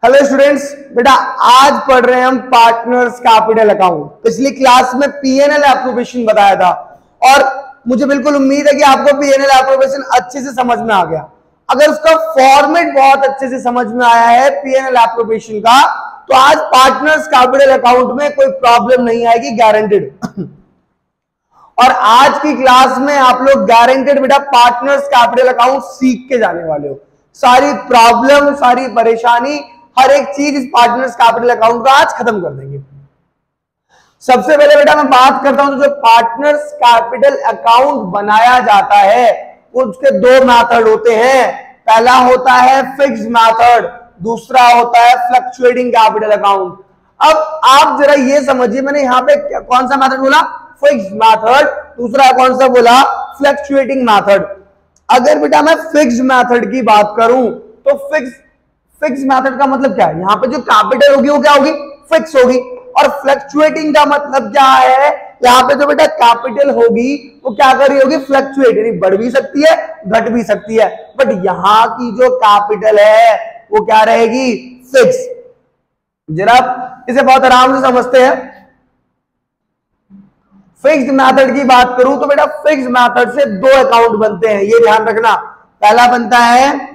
Hello students, बेटा आज पढ़ रहे हैं हम पार्टनर्स कैपिटल अकाउंट। पिछली क्लास में पीएनएल एप्रोप्रिएशन बताया था और मुझे बिल्कुल उम्मीद है कि आपको पीएनएल एप्रोप्रिएशन अच्छे से समझ में आ गया। अगर उसका फॉर्मेट बहुत अच्छे से समझ में आया है पीएनएल एप्रोप्रिएशन का, तो आज पार्टनर्स कैपिटल अकाउंट में कोई प्रॉब्लम नहीं आएगी, गारंटेड। और आज की क्लास में आप लोग गारंटेड बेटा पार्टनर्स कैपिटल अकाउंट सीख के जाने वाले हो। सारी प्रॉब्लम, सारी परेशानी, हर एक चीज इस पार्टनर्स कैपिटल अकाउंट का आज खत्म कर देंगे। सबसे पहले बेटा मैं बात करता हूं, तो जो पार्टनर्स कैपिटल अकाउंट बनाया जाता है उसके दो मेथड होते हैं। पहला होता है फिक्स्ड मेथड, दूसरा होता है फ्लक्चुएटिंग कैपिटल अकाउंट। अब आप जरा ये समझिए, मैंने यहां पे कौन सा मेथड बोला? Fixed method. दूसरा कौन सा बोला? Fluctuating method. अगर बेटा मैं फिक्स्ड मेथड की बात करूं तो फिक्स मेथड का मतलब क्या है? यहां पे जो कैपिटल होगी वो क्या होगी? फिक्स होगी। और फ्लक्चुएटिंग का मतलब क्या है? यहां पे जो बेटा कैपिटल होगी वो क्या कर रही होगी? फ्लक्चुएट, यानी बढ़ भी सकती है, घट भी सकती है, बट यहां की जो कैपिटल है वो क्या रहेगी? फिक्स। जरा इसे बहुत आराम से समझते हैं। फिक्स्ड मेथड की बात करूं तो बेटा फिक्स्ड मेथड से दो अकाउंट बनते हैं, ये ध्यान रखना। पहला बनता है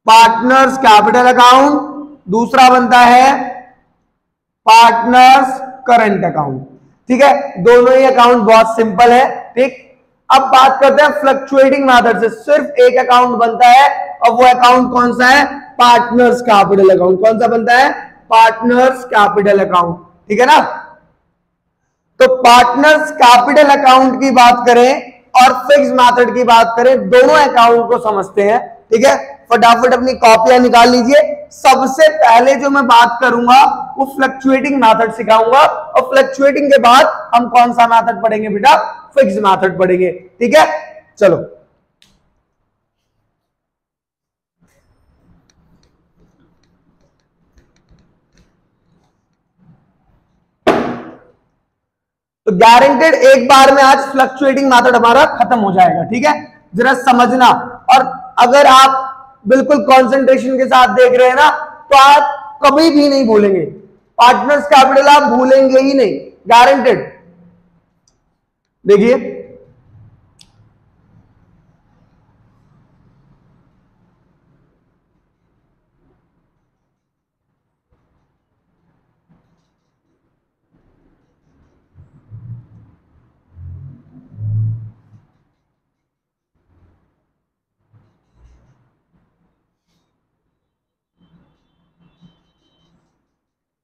पार्टनर्स कैपिटल अकाउंट, दूसरा बनता है पार्टनर्स करंट अकाउंट। ठीक है, दोनों ही अकाउंट बहुत सिंपल है। ठीक, अब बात करते हैं फ्लक्चुएटिंग मेथड से। सिर्फ एक अकाउंट बनता है और वो अकाउंट कौन सा है? Partners capital account. कौन सा बनता है? Partners capital account. ठीक है ना। तो पार्टनर्स कैपिटल अकाउंट की बात करें और फिक्स्ड मेथड की बात करें, दोनों अकाउंट को समझते हैं। ठीक है, फटाफट अपनी कॉपियां निकाल लीजिए। सबसे पहले जो मैं बात करूंगा वो फ्लक्चुएटिंग मेथड सिखाऊंगा और फ्लक्चुएटिंग के बाद हम कौन सा मेथड पढ़ेंगे बेटा? फिक्स्ड मेथड पढ़ेंगे। ठीक है, चलो। तो गारंटेड एक बार में आज फ्लक्चुएटिंग मेथड हमारा खत्म हो जाएगा। ठीक है, जरा समझना। और अगर आप बिल्कुल कंसंट्रेशन के साथ देख रहे हैं ना, तो आप कभी भी नहीं भूलेंगे। पार्टनर्स कैपिटल आप भूलेंगे ही नहीं, गारंटेड। देखिए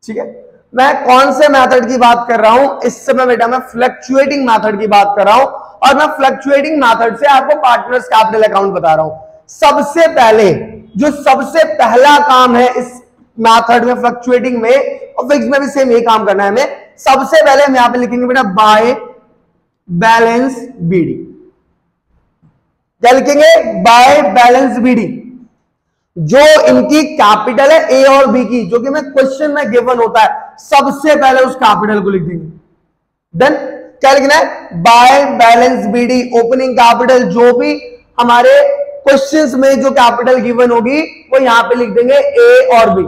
ठीक है, मैं कौन से मेथड की बात कर रहा हूं इस समय बेटा? मैं फ्लक्चुएटिंग मेथड की बात कर रहा हूं और मैं फ्लक्चुएटिंग मेथड से आपको पार्टनर्स कैपिटल अकाउंट बता रहा हूं। सबसे पहले जो सबसे पहला काम है इस मेथड में, फ्लक्चुएटिंग में और फिक्स में भी सेम यही काम करना है हमें। सबसे पहले हम यहां पे लिखेंगे बेटा बाय बैलेंस बीडी। क्या लिखेंगे? By balance BD. जो इनकी कैपिटल है ए और बी की, जो कि मैं क्वेश्चन में गिवन होता है, सबसे पहले उस कैपिटल को लिख देंगे। देन क्या लिखना है? By balance BD. Opening capital जो भी हमारे क्वेश्चंस में जो कैपिटल गिवन होगी वो यहां पे लिख देंगे ए और बी।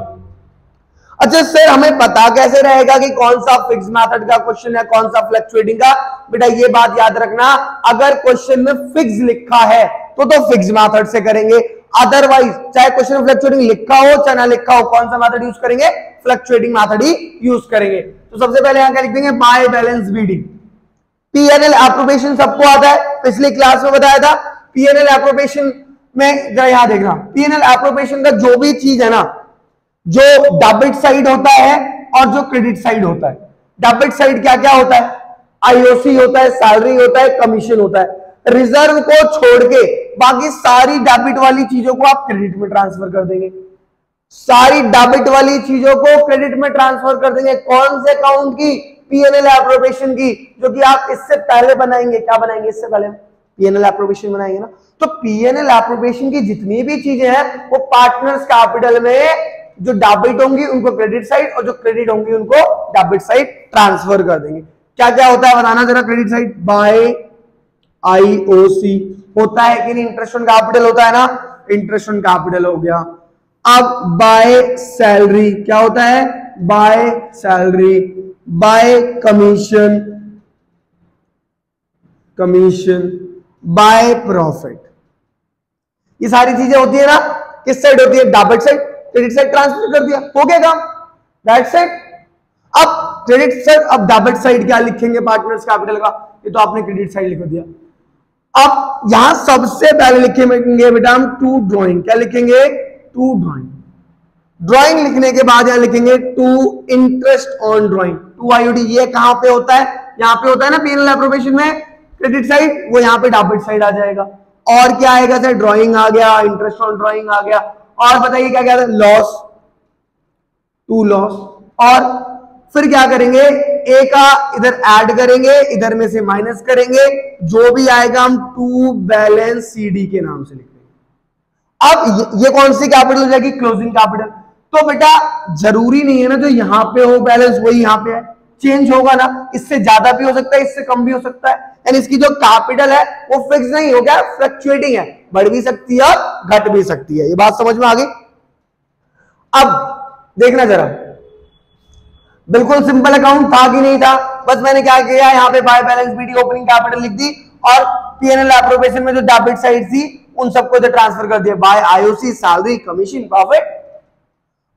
अच्छा सर, हमें पता कैसे रहेगा कि कौन सा फिक्स मेथड का क्वेश्चन है, कौन सा फ्लक्चुएटिंग का? बेटा ये बात याद रखना, अगर क्वेश्चन में फिक्स लिखा है तो फिक्स मेथड से करेंगे। अदरवाइज चाहे क्वेश्चन में फ्लक्चुएटिंग लिखा हो चाहे ना लिखा हो, कौन सा मेथड यूज करेंगे? फ्लक्चुएटिंग मेथड ही यूज करेंगे। तो सबसे पहले यहां क्या लिख देंगे? By balance BD. PNL appropriation सबको आता है, पिछली क्लास में बताया था। पीएनएल एप्रोप्रिएशन में जरा यहां देखना, पीएनएल एप्रोप्रिएशन का जो भी चीज है ना, जो डेबिट साइड होता है और जो क्रेडिट साइड होता है। डेबिट साइड क्या क्या होता है? आईओसी होता है, सैलरी होता है, कमीशन होता है। रिजर्व को छोड़ के बाकी सारी डेबिट वाली चीजों को आप क्रेडिट में ट्रांसफर कर देंगे। सारी डेबिट वाली चीजों को क्रेडिट में ट्रांसफर कर देंगे। कौन से अकाउंट की? पीएनएल एप्रोप्रिएशन की, जो कि आप इससे पहले बनाएंगे। क्या बनाएंगे? इससे पहले पीएनएल एप्रोप्रिएशन बनाएंगे ना। तो पीएनएल एप्रोप्रिएशन की जितनी भी चीजें हैं वो पार्टनर्स कैपिटल में जो डेबिट होंगी उनको क्रेडिट साइड और जो क्रेडिट होंगी उनको डेबिट साइड ट्रांसफर कर देंगे। क्या क्या होता है बताना जरा? क्रेडिट साइड बाय आईओसी होता है कि नहीं? इंटरेस्ट ऑन कैपिटल होता है ना, इंटरेस्ट ऑन कैपिटल हो गया। अब बाय सैलरी क्या होता है, by salary, bye commission, commission, by profit, ये सारी चीजें होती है ना, किस साइड होती है, debit side, credit side transfer कर दिया, हो गया काम, राइट साइड। अब क्रेडिट साइड, अब डेबिट साइड क्या लिखेंगे पार्टनर्स कैपिटल का, ये तो आपने क्रेडिट साइड लिख दिया। अब यहां सबसे पहले लिखेंगे बेटा हम टू ड्राइंग, क्या लिखेंगे, टू ड्राइंग। ड्राइंग लिखने के बाद यहां लिखेंगे to interest on drawing, to IOD, ये कहां पे होता है, यहां पे होता है ना पीएनएल एप्रोप्रिएशन में, क्रेडिट साइड, वो यहां पे डेबिट साइड आ जाएगा। और क्या आएगा सर, ड्राइंग आ गया, इंटरेस्ट ऑन ड्राइंग आ गया, और बताइए क्या क्या था, लॉस, टू लॉस। और फिर क्या करेंगे, ए का इधर ऐड करेंगे, इधर में से माइनस करेंगे, जो भी आएगा हम टू बैलेंस सीडी के नाम से लिखेंगे। अब ये कौन सी कैपिटल हो जाएगी, क्लोजिंग कैपिटल। तो बेटा जरूरी नहीं है ना जो यहां पे हो बैलेंस वही यहां पे है, चेंज होगा ना, इससे ज्यादा भी हो सकता है, इससे कम भी हो सकता है, यानी इसकी जो कैपिटल है वो फिक्स नहीं हो गया, फ्लक्चुएटिंग है, बढ़ भी सकती है और घट भी सकती है। ये बात समझ में आ गई। अब देखना जरा, बिल्कुल सिंपल अकाउंट था कि नहीं था, बस मैंने क्या किया, यहाँ पे by balance BD opening capital लिख दी, और पीएनएल एप्रोप्रिएशन में जो डेबिट साइड थी उन सबको इधर ट्रांसफर कर दिया, by IOC, salary, commission, profit.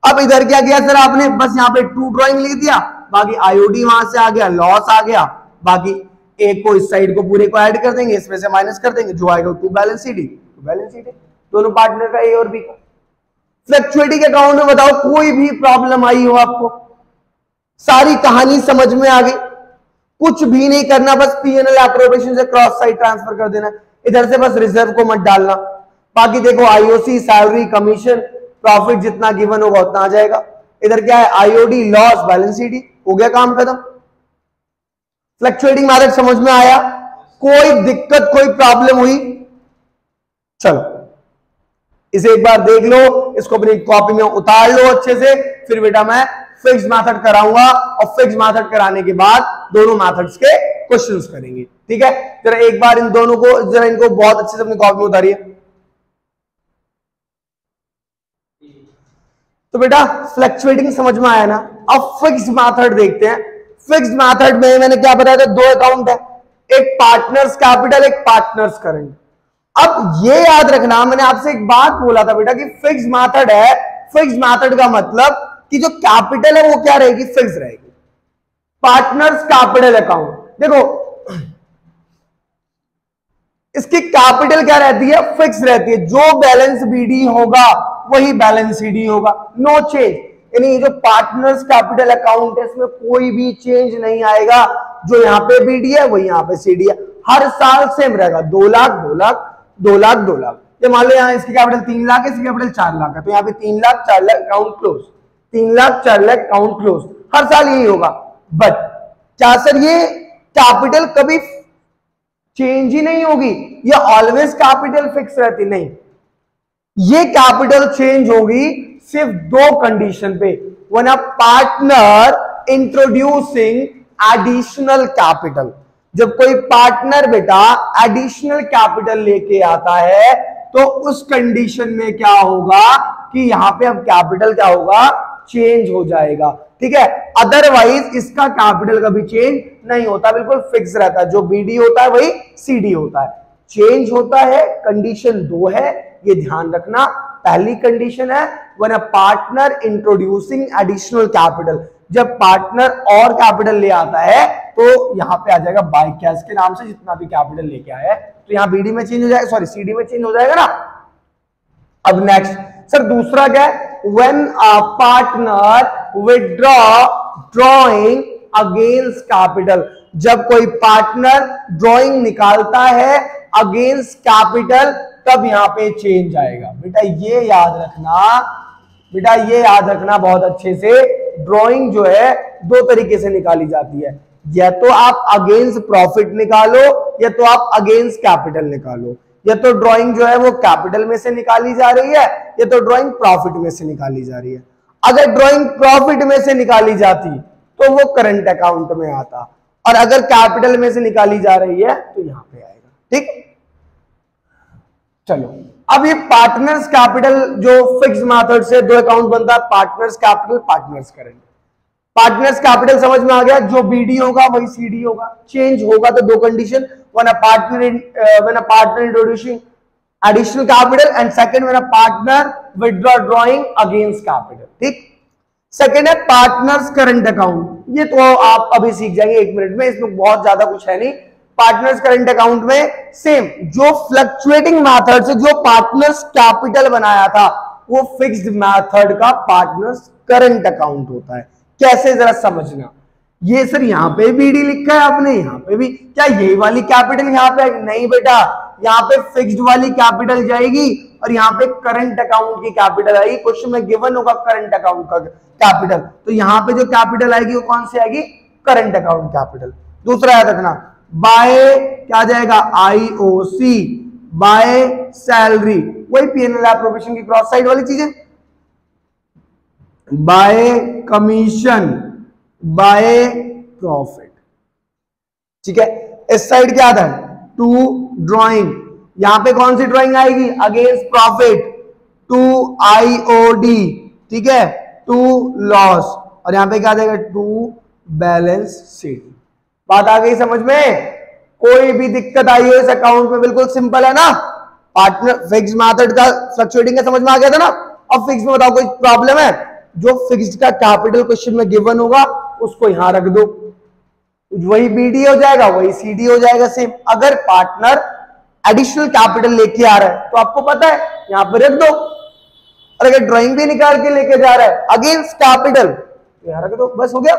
अब इधर क्या किया सर आपने, बस यहाँ पे टू ड्राइंग लिख दिया, बाकी आईओडी वहां से आ गया, लॉस आ गया, बाकी एक को इस साइड को पूरे को ऐड कर देंगे, इसमें से माइनस कर देंगे, जो आएगा to balance CD, to balance CD, दोनों पार्टनर का ए और बी का। फ्लक्चुएटिंग अकाउंट में बताओ कोई भी प्रॉब्लम आई हो आपको, सारी कहानी समझ में आ गई, कुछ भी नहीं करना, बस पीएनएल एप्रोप्रिएशन से क्रॉस साइड ट्रांसफर कर देना, इधर से बस रिजर्व को मत डालना, बाकी देखो आईओसी, सैलरी, कमीशन, प्रॉफिट जितना गिवन होगा उतना आ जाएगा, इधर क्या है आईओडी, लॉस, बैलेंस शीट, हो गया काम खत्म। फ्लक्चुएटिंग मेथड समझ में आया, कोई दिक्कत कोई प्रॉब्लम हुई, चलो इसे एक बार देख लो, इसको अपनी कॉपी में उतार लो अच्छे से, फिर बेटा मैं फिक्स मेथड कराऊंगा, और फिक्स मेथड कराने के बाद दोनों मेथड्स के क्वेश्चंस करेंगे, ठीक है। जरा एक बार इन दोनों को, जरा इनको बहुत अच्छे से अपनी कॉपी में उतारिए। तो बेटा फ्लक्चुएटिंग समझ में आया ना, अब फिक्स मेथड देखते हैं। फिक्स मेथड में मैंने क्या बताया था, दो अकाउंट है, एक पार्टनर्स कैपिटल, एक पार्टनर्स करंट। अब ये याद रखना, मैंने आपसे एक बात बोला था बेटा कि फिक्स मेथड है, फिक्स मेथड का मतलब कि जो कैपिटल है वो क्या रहेगी, फिक्स रहेगी। पार्टनर्स कैपिटल अकाउंट, देखो इसकी कैपिटल क्या रहती है, फिक्स रहती है, जो बैलेंस बीडी होगा वही बैलेंस सीडी होगा, नो चेंज। यानी जो पार्टनर्स कैपिटल अकाउंट है इसमें कोई भी चेंज नहीं आएगा, जो यहाँ पे बीडी है वही यहाँ पे सीडी है, हर साल सेम रहेगा, 2 लाख 2 लाख 2 लाख 2 लाख। ये मान लो यहाँ इसकी कैपिटल 3 लाख है, इसकी कैपिटल 4 लाख है, तो यहाँ पे 3 lakh 4 lakh count close, 3 lakh 4 lakh count close, हर साल यही होगा। बट क्या सर ये कैपिटल कभी चेंज ही नहीं होगी, ये ऑलवेज कैपिटल फिक्स रहती, नहीं, ये कैपिटल चेंज होगी सिर्फ दो कंडीशन पे, when a partner introducing additional capital, जब कोई पार्टनर बेटा एडिशनल कैपिटल लेके आता है तो उस कंडीशन में क्या होगा कि यहां पे अब कैपिटल क्या होगा, चेंज हो जाएगा, ठीक है। अदरवाइज इसका कैपिटल कभी चेंज नहीं होता, बिल्कुल फिक्स रहता है, जो बीडी होता है वही सीडी होता है। चेंज होता है, कंडीशन 2 है, ये ध्यान रखना। पहली कंडीशन है when a partner introducing additional capital, जब पार्टनर और कैपिटल ले आता है तो यहां पे आ जाएगा बाय कैश के नाम से जितना भी कैपिटल लेके आया है, तो यहां बीडी में चेंज हो जाएगा, सॉरी सीडी में चेंज हो जाएगा ना। अब नेक्स्ट सर दूसरा क्या है, when a partner withdraw drawing against capital, जब कोई पार्टनर ड्रॉइंग निकालता है अगेंस्ट कैपिटल तब यहां पे चेंज आएगा। बेटा ये याद रखना, बेटा ये याद रखना बहुत अच्छे से, ड्राइंग जो है दो तरीके से निकाली जाती है, या तो आप अगेंस्ट प्रॉफिट निकालो या तो आप अगेंस्ट कैपिटल निकालो, या तो ड्राइंग जो है वो कैपिटल में से निकाली जा रही है या तो ड्राइंग प्रॉफिट में से निकाली जा रही है। अगर ड्राइंग प्रॉफिट में से निकाली जाती तो वो करंट अकाउंट में आता, और अगर कैपिटल में से निकाली जा रही है तो यहां पे आएगा, ठीक। चलो अब ये पार्टनर्स कैपिटल जो फिक्स मेथड से दो अकाउंट बनता है, partners capital, partners current. Partners capital समझ में आ गया, जो बीडी होगा वही सीडी होगा। चेंज होगा तो दो condition, when a partner introducing additional capital and second when a partner withdraw drawing against capital. ठीक। सेकंड है पार्टनर्स करंट अकाउंट, ये तो आप अभी सीख जाएंगे 1 मिनट में, इसमें बहुत ज्यादा कुछ है नहीं। पार्टनर्स करंट अकाउंट में सेम, जो फ्लक्चुएटिंग मेथड से जो पार्टनर्स कैपिटल बनाया था वो फिक्स्ड मेथड का पार्टनर्स करंट अकाउंट होता है। कैसे जरा समझना, ये सर यहाँ पे बीडी लिखा है आपने, यहाँ पे भी, क्या यही वाली कैपिटल यहाँ पे? नहीं बेटा, यहाँ पे फिक्स्ड वाली कैपिटल जाएगी और यहाँ पे करंट अकाउंट की कैपिटल आएगी। क्वेश्चन में गिवन होगा करंट अकाउंट का कैपिटल, तो यहाँ पे जो कैपिटल आएगी वो कौन सी आएगी? Current account capital. दूसरा याद रखना, बाय क्या जाएगा? आईओसी, बाय सैलरी, वही पीएनएल एप्रोप्रिएशन की क्रॉस साइड वाली चीजें, बाय कमीशन, बाय प्रॉफिट। ठीक है, इस साइड क्या आता है? टू ड्रॉइंग, यहां पे कौन सी ड्रॉइंग आएगी? अगेंस्ट प्रॉफिट, टू आईओडी, ठीक है, टू लॉस, और यहां पे क्या देगा? To balance sheet. बात आ गई समझ में? कोई भी दिक्कत आई हो इस अकाउंट में? बिल्कुल सिंपल है ना। पार्टनर फिक्स मेथड का फ्लक्चुएटिंग का समझ में आ गया था ना। अब फिक्स में बताओ कोई प्रॉब्लम है? जो फिक्स्ड का कैपिटल क्वेश्चन में गिवन होगा उसको यहां रख दो, वही बीडी हो जाएगा, वही सीडी हो जाएगा सेम। अगर पार्टनर एडिशनल कैपिटल लेके आ रहा है तो आपको पता है यहां पर रख दो, और अगर ड्राइंग भी निकाल के लेके जा रहा है अगेंस्ट कैपिटल तो यहां रख दो, बस हो गया।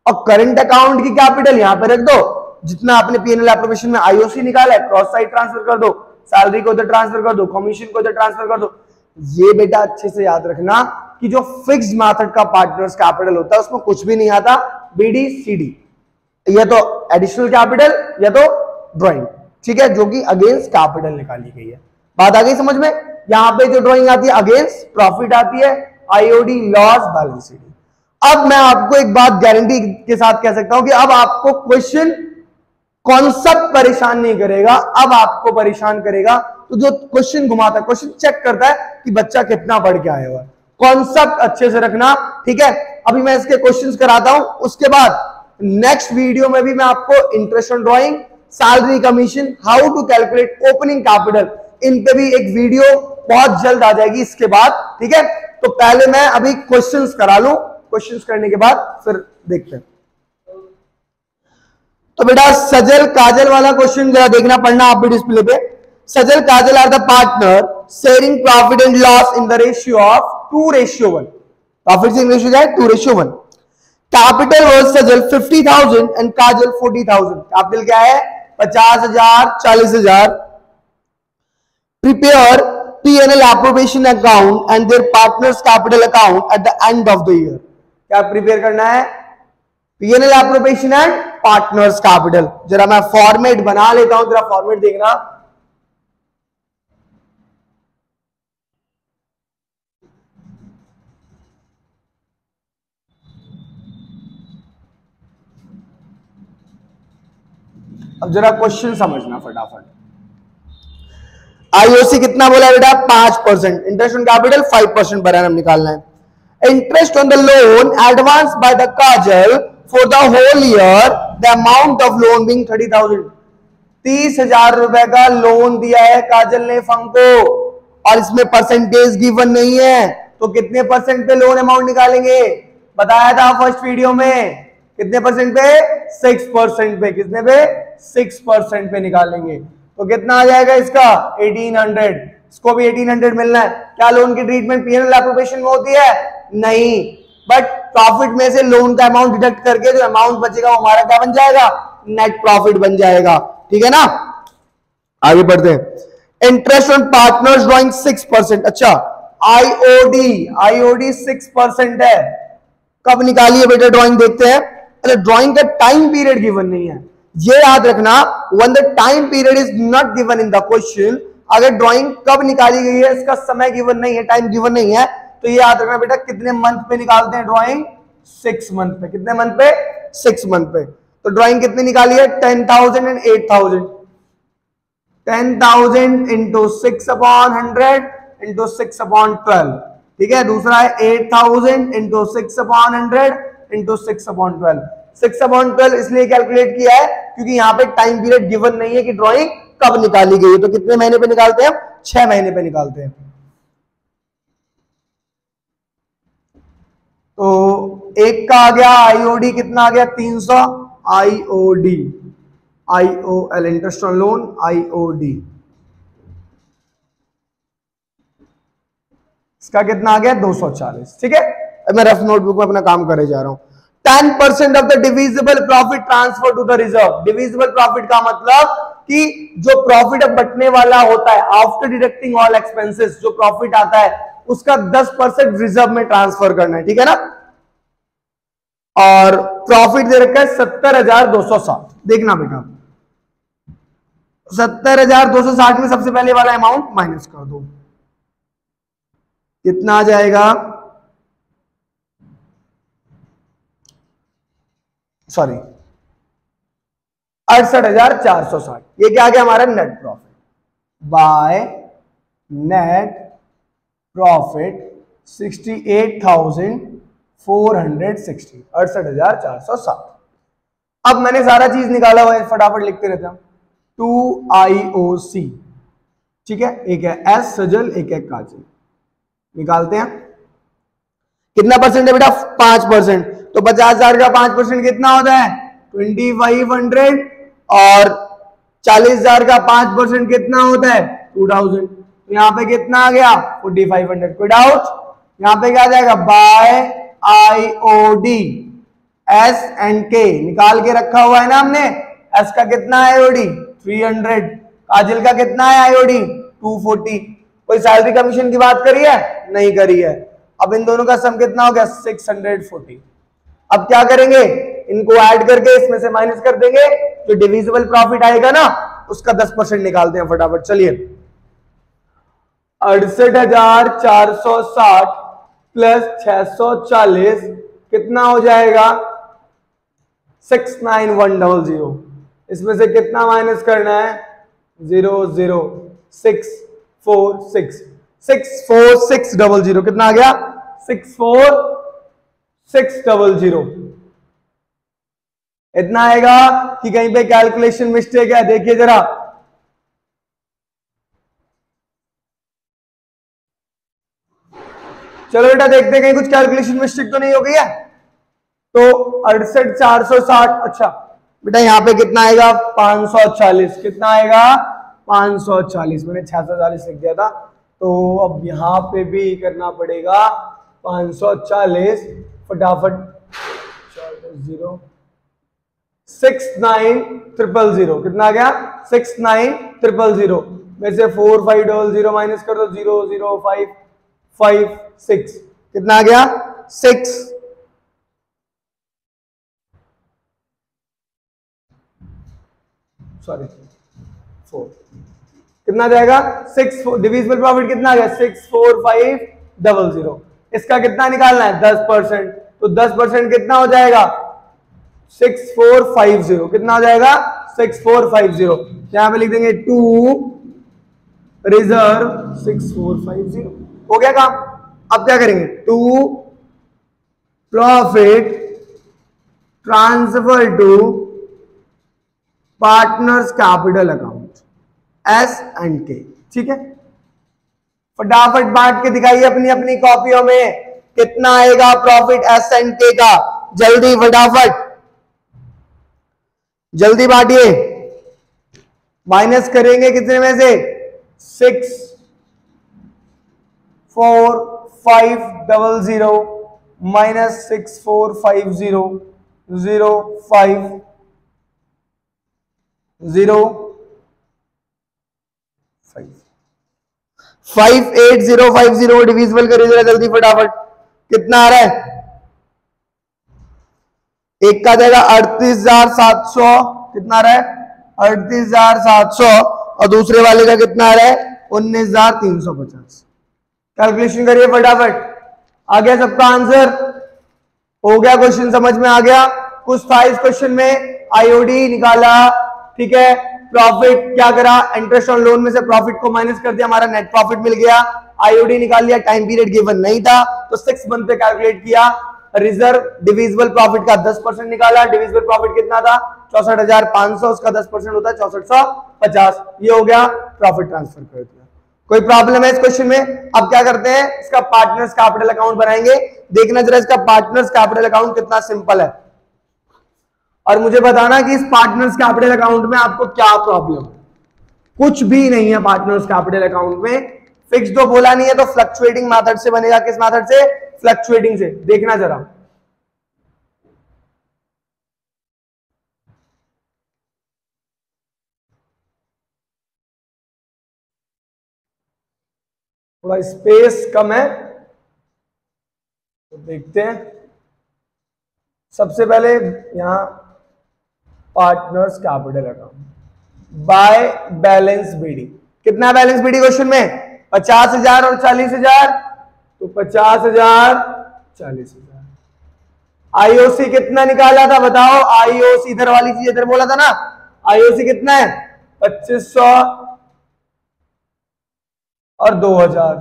और करंट अकाउंट की कैपिटल यहां पर रख दो, जितना आपने पीएनएल एप्रोप्रिएशन में आईओसी निकाला है क्रॉस साइड ट्रांसफर कर दो, सैलरी को उधर ट्रांसफर कर दो, कमीशन को उधर ट्रांसफर कर दो। ये बेटा अच्छे से याद रखना कि जो फिक्स्ड मेथड का पार्टनर्स कैपिटल होता है उसमें कुछ भी नहीं आता, बीडी सीडी, या तो एडिशनल कैपिटल या तो ड्राइंग, ठीक है, जो कि अगेंस्ट कैपिटल निकाली गई है। बात आ गई समझ में? यहां पे जो ड्राइंग आती है अगेंस्ट प्रॉफिट आती है, आईओडी लॉस, बैलेंस शीट। अब मैं आपको एक बात गारंटी के साथ कह सकता हूं कि अब आपको क्वेश्चन कॉन्सेप्ट परेशान नहीं करेगा, अब आपको परेशान करेगा तो जो क्वेश्चन घुमाता है, क्वेश्चन चेक करता है कि बच्चा कितना पढ़ के आया हुआ है। कॉन्सेप्ट अच्छे से रखना, ठीक है। अभी मैं इसके क्वेश्चंस कराता हूं, उसके बाद नेक्स्ट वीडियो में भी मैं आपको interest on drawing, salary commission, how to calculate opening capital, इन पे भी एक वीडियो बहुत जल्द आ जाएगी इसके बाद, ठीक है। तो पहले मैं अभी क्वेश्चंस करा लूं, क्वेश्चंस करने के बाद फिर देखते हैं। तो बेटा सजल काजल वाला क्वेश्चन जरा देखना, पढ़ना आप भी डिस्प्ले पे। Sajal Kajal are the partner sharing profit and loss in the ratio of 2:1। Profit sharing ratio क्या है? 2:1। Capital was Sajal 50,000 and Kajal 40,000। Capital क्या है? 50,000, 40,000। Prepare P&L appropriation account and their partners capital account at the end of the year। क्या prepare करना है? P&L appropriation and partners capital। जरा मैं format बना लेता हूं, जरा फॉर्मेट देखना। अब जरा क्वेश्चन समझना फटाफट। आईओसी कितना बोला बेटा? 5%। इंटरेस्ट ऑन कैपिटल 5% पर एनम निकालना है। Interest on the loan advance by the Kajal for the whole year, the amount of loan being 30,000। 30,000 रुपए का लोन दिया है काजल ने फर्म को, और इसमें परसेंटेज गिवन नहीं है, तो कितने परसेंट पे लोन अमाउंट निकालेंगे? बताया था फर्स्ट वीडियो में, कितने परसेंट पे? 6% पे। कितने पे? 6% पे निकालेंगे, तो कितना आ जाएगा इसका? 1800। इसको भी 1800 मिलना है। क्या लोन की ट्रीटमेंट पीएनएल एप्रोप्रिएशन में होती है? नहीं, बट प्रॉफिट में से लोन का अमाउंट डिडक्ट करके जो अमाउंट बचेगा वो हमारा क्या बन जाएगा? नेट प्रॉफिट बन जाएगा, ठीक है ना। आगे बढ़ते हैं। Interest on partners drawing 6%। अच्छा, आईओडी 6% है। कब निकाली है बेटा ड्राइंग? देखते हैं। अरे ड्राइंग का टाइम पीरियड गिवन नहीं है, ये याद रखना। When the time period is not given in the question, अगर ड्राइंग कब निकाली गई है इसका समय गिवन नहीं है, टाइम गिवन नहीं है, तो ये याद रखना बेटा कितने मंथ पे निकालते हैं ड्राइंग? 6 मंथ पे। कितने मंथ पे? 6 मंथ पे। तो ड्राइंग कितनी निकाली है? 10,000 एंड 8,000। 10,000 इंटू 6/100 इंटू 6/12, ठीक है। दूसरा है 8,000 इंटू 6/100 इंटू 6/12। 6/12 इसलिए कैलकुलेट किया है क्योंकि यहाँ पे टाइम पीरियड गिवन नहीं है कि ड्राइंग कब निकाली गई है। तो कितने महीने पे निकालते हैं? 6 महीने पे निकालते हैं। तो एक का आ गया आईओडी, कितना आ गया? 300 IOD, IOL interest on loan, IOD इसका कितना आ गया? 240, ठीक है। अब मैं रफ नोटबुक में अपना काम करे जा रहा हूं। 10% of the divisible profit transfer to the reserve. Divisible profit का मतलब कि जो प्रॉफिट अब बटने वाला होता है आफ्टर डिडक्टिंग ऑल एक्सपेंसेस, जो प्रॉफिट आता है उसका 10% रिजर्व में ट्रांसफर करना है, ठीक है ना। और प्रॉफिट दे रखा है 70,260। देखना बेटा 70,260 में सबसे पहले वाला अमाउंट माइनस कर दो, कितना आ जाएगा? सॉरी 68,460। ये क्या आ गया हमारा? Net profit by net profit 68,460, 68,460। अब मैंने सारा चीज निकाला हुआ है, फटाफट लिखते रहते हैं। 2IOC, ठीक है। एक है एस सजल, एक है काजल। निकालते हैं कितना परसेंट है बेटा? 5%। तो 50,000 का 5% कितना होता है? 2500। और 40,000 का 5% कितना होता है? 2000। तो यहां पे कितना आ गया? 4500। कोई डाउट? यहां पे क्या आ जाएगा? बाय आईओडी, एस एंड के निकाल के रखा हुआ है ना हमने। एस का कितना है आईओडी? 300। काजल का कितना है आईओडी? 240। कोई सैलरी कमीशन की बात करी है? नहीं करी है। अब इन दोनों का सम कितना हो गया? 640। अब क्या करेंगे? इनको ऐड करके इसमें से माइनस कर देंगे, जो डिविजिबल प्रॉफिट आएगा ना उसका 10% निकालते हैं फटाफट। चलिए 68,460 प्लस 640 कितना हो जाएगा? 69100। इसमें से कितना माइनस करना है? 00646 64600। कितना आ गया? 64600। इतना आएगा कि कहीं पे कैलकुलेशन मिस्टेक है? देखिए जरा, चलो बेटा देखते हैं कहीं कुछ कैलकुलेशन मिस्टेक तो नहीं हो गई है। तो 68,460, अच्छा बेटा यहां पे कितना आएगा? 540। कितना आएगा? 540। मैंने 640 लिख दिया था, तो अब यहां पे भी करना पड़ेगा 540। फटाफट 69,000। कितना आ गया? 69,000 में से 4500 माइनस कर दो, 00556। कितना आ गया? 6 4। कितना जाएगा? 6। डिविजिबल प्रॉफिट कितना आ गया? 64500। इसका कितना निकालना है? 10%। तो 10% कितना हो जाएगा? 6450। कितना हो जाएगा? 6450। यहां पे लिख देंगे टू रिजर्व 6450। हो गया काम। अब क्या करेंगे? To profit transfer to partners capital account, S and K, ठीक है। फटाफट बांट के दिखाइए अपनी अपनी कॉपियों में कितना आएगा प्रॉफिट एस एंड के का। जल्दी फटाफट जल्दी बांटिए। माइनस करेंगे कितने में से? 64500 माइनस 6450 58,050 डिविजिबल करिए जरा जल्दी फटाफट। कितना आ रहा है? एक का जाएगा 38,700। कितना आ रहा है? 38,700। और दूसरे वाले का कितना आ रहा है? 19,350। कैलकुलेशन करिए फटाफट। आ गया सबका आंसर? हो गया? क्वेश्चन समझ में आ गया? कुछ था इस क्वेश्चन में? आईओडी निकाला, ठीक है, प्रॉफिट क्या करा, इंटरेस्ट ऑन लोन में से प्रॉफिट को माइनस कर दिया, हमारा नेट प्रॉफिट मिल गया, आईओडी निकाल लिया, टाइम पीरियड गिवन नहीं था तो 6 मंथ पे कैलकुलेट किया, रिजर्व डिविजिबल प्रॉफिट का 10% निकाला, डिविजिबल प्रॉफिट कितना था 64,500, उसका 10% होता है 6450, ये हो गया प्रॉफिट ट्रांसफर कर दिया। कोई प्रॉब्लम है इस क्वेश्चन में? अब क्या करते हैं, इसका पार्टनर्स कैपिटल अकाउंट बनाएंगे, देखना जरा इसका पार्टनर्स कैपिटल अकाउंट कितना सिंपल है और मुझे बताना कि इस पार्टनर्स कैपिटल अकाउंट में आपको क्या प्रॉब्लम है। कुछ भी नहीं है पार्टनर्स कैपिटल अकाउंट में, फिक्स तो बोला नहीं है तो फ्लक्चुएटिंग मेथड से बनेगा, किस मेथड से, फ्लक्चुएटिंग से। देखना जरा, थोड़ा स्पेस कम है तो देखते हैं। सबसे पहले यहां partners capital account by balance BD, कितना बैलेंस बीडी क्वेश्चन में 50,000 और 40,000, तो 50,000 40,000। आईओसी कितना निकाला था बताओ, आईओसी इधर वाली चीज इधर बोला था ना, आईओसी कितना है 2500 और 2000,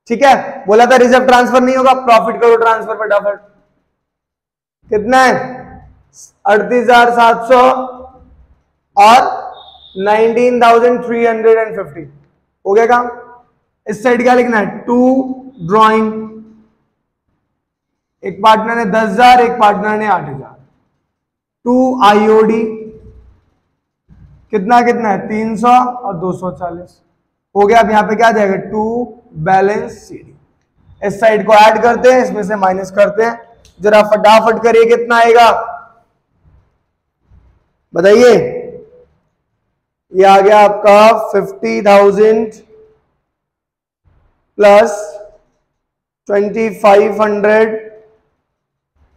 ठीक है। बोला था रिजर्व ट्रांसफर नहीं होगा, प्रॉफिट करो ट्रांसफर फटाफट, कितना है 38,700 और 19,350, हो गया काम। इस साइड क्या लिखना है, टू ड्रॉइंग, एक पार्टनर ने 10,000, एक पार्टनर ने 8,000, टू आईओडी कितना कितना है 300 और 240, हो गया। अब यहां पे क्या जाएगा, टू बैलेंस सीडी, इस साइड को ऐड करते हैं, इसमें से माइनस करते हैं, जरा फटाफट करिए कितना आएगा बताइए। ये आ गया आपका 50,000 प्लस 2,500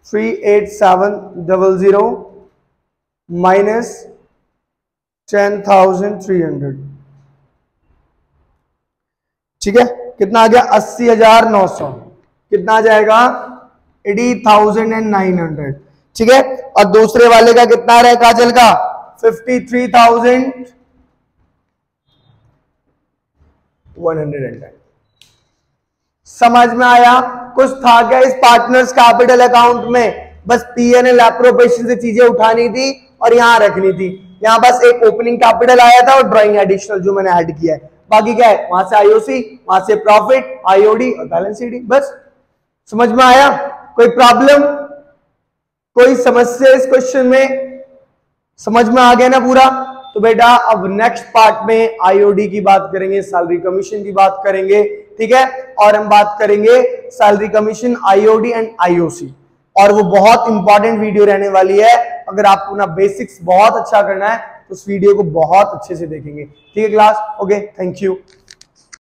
38700 माइनस 10,300, ठीक है। कितना आ गया 80,900, कितना आ जाएगा 80,900, ठीक है। और दूसरे वाले का कितना आ रहा है काजल का 53,110। समझ में आया? कुछ था क्या इस पार्टनर्स कैपिटल अकाउंट में? बस पीएनएल एप्रोप्रिएशन से चीजें उठानी थी और यहां रखनी थी। यहां बस एक ओपनिंग कैपिटल आया था और ड्राइंग एडिशनल जो मैंने ऐड किया है, बाकी क्या है वहां से आईओसी, वहां से प्रॉफिट, आईओडी और बैलेंस शीट, बस। समझ में आया? कोई प्रॉब्लम, कोई समस्या इस क्वेश्चन में? समझ में आ गया ना पूरा? तो बेटा अब नेक्स्ट पार्ट में आईओडी की बात करेंगे, सैलरी कमीशन की बात करेंगे, ठीक है। और हम बात करेंगे salary commission, IOD and IOC, और वो बहुत इंपॉर्टेंट वीडियो रहने वाली है। अगर आपको ना बेसिक्स बहुत अच्छा करना है तो उस वीडियो को बहुत अच्छे से देखेंगे, ठीक है क्लास? Okay, thank you.